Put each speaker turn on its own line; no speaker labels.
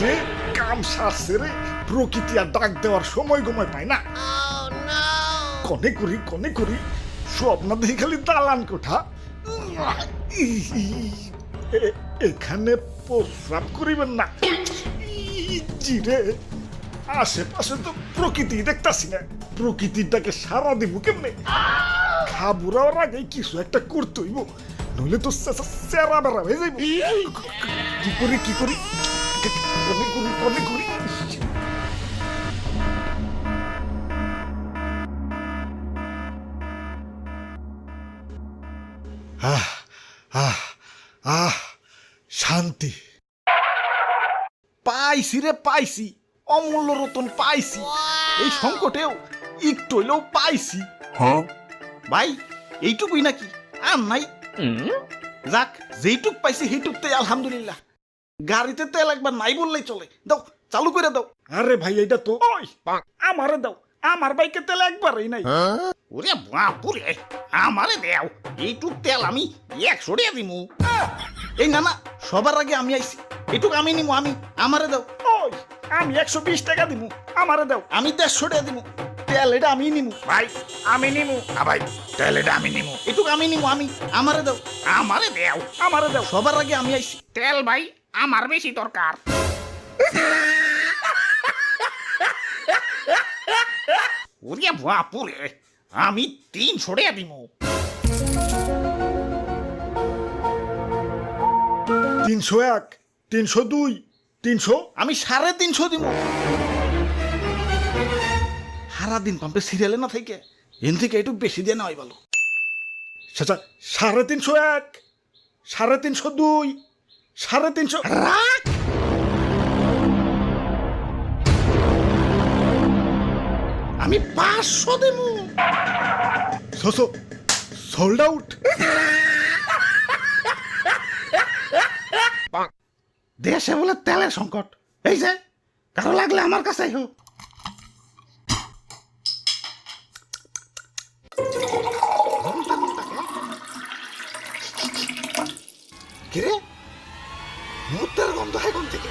রে কাম সারছে রে, প্রকৃতি আর ডাক দেওয়ার সময় গময় পায় না। কনে করি স্বপ্ন দেখি খালি দালান কোঠা। এখানে প্রস্রাব করিবেন না। জিরে আশেপাশে তো প্রকৃতি দেখতাছি না, প্রকৃতিটাকে সারা দিব কেমনে? খাবুরার আগে কিছু একটা করতে হইব, নইলে তো চেরা বেড়া হয়ে যাইব। কি করি কনে করি। আহ আহ আহ শান্তি পাইছি রে, পাইছি অমূল্য রতন পাইছি। এই সংকটেও একটু হইলেও পাইছি। ভাই এইটুকুই নাকি আর নাই? যাক, যেইটুক পাইছি সেইটুকতে আলহামদুলিল্লাহ। গাড়িতে তেল একবার নাই বললেই চলে, দাও চালু করে দাও। আরে ভাই এইটা তো আমারে দাও, আমার বাইকে তেল একবারই নাই।
ওরে বাপুরে, আমারে দেও, এইটুক তেল আমি 100 টাকা দিমু।
এই না না, সবার আগে আমি আইছি,
এটুক আমি নিমু, আমারে দাও।
ওই আমি 120 টাকা দিমু, আমারে দাও।
আমি 150 টাকা দিমু।
তেল এটা আমি নিমু
ভাই আমি নিমু। ভাই তেল এটা আমি নিমু।
এটুক আমি নিমু, আমারে দাও।
আমারে দেও।
আমারে দাও, সবার আগে আমি আইছি।
তেল ভাই আমার বেশি দরকার। ওরে বাপুরে, আমি 300 টাকা দিমু।
301, 302, 300।
আমি 350 দিমু। সারাদিন পাম্পে সিরিয়ালে না থেকে এন থেকে একটু বেশি দিয়ে নেওয়াই ভালো।
আচ্ছা 301, 302, 350।
রাখ, আমি 500 দিমু।
Sold out.
দেশে বলে তেলের সংকট, এই যে কারো লাগলে আমার কাছে হোক। কিরে, মুহূর্তের গন্ধ এখন থেকে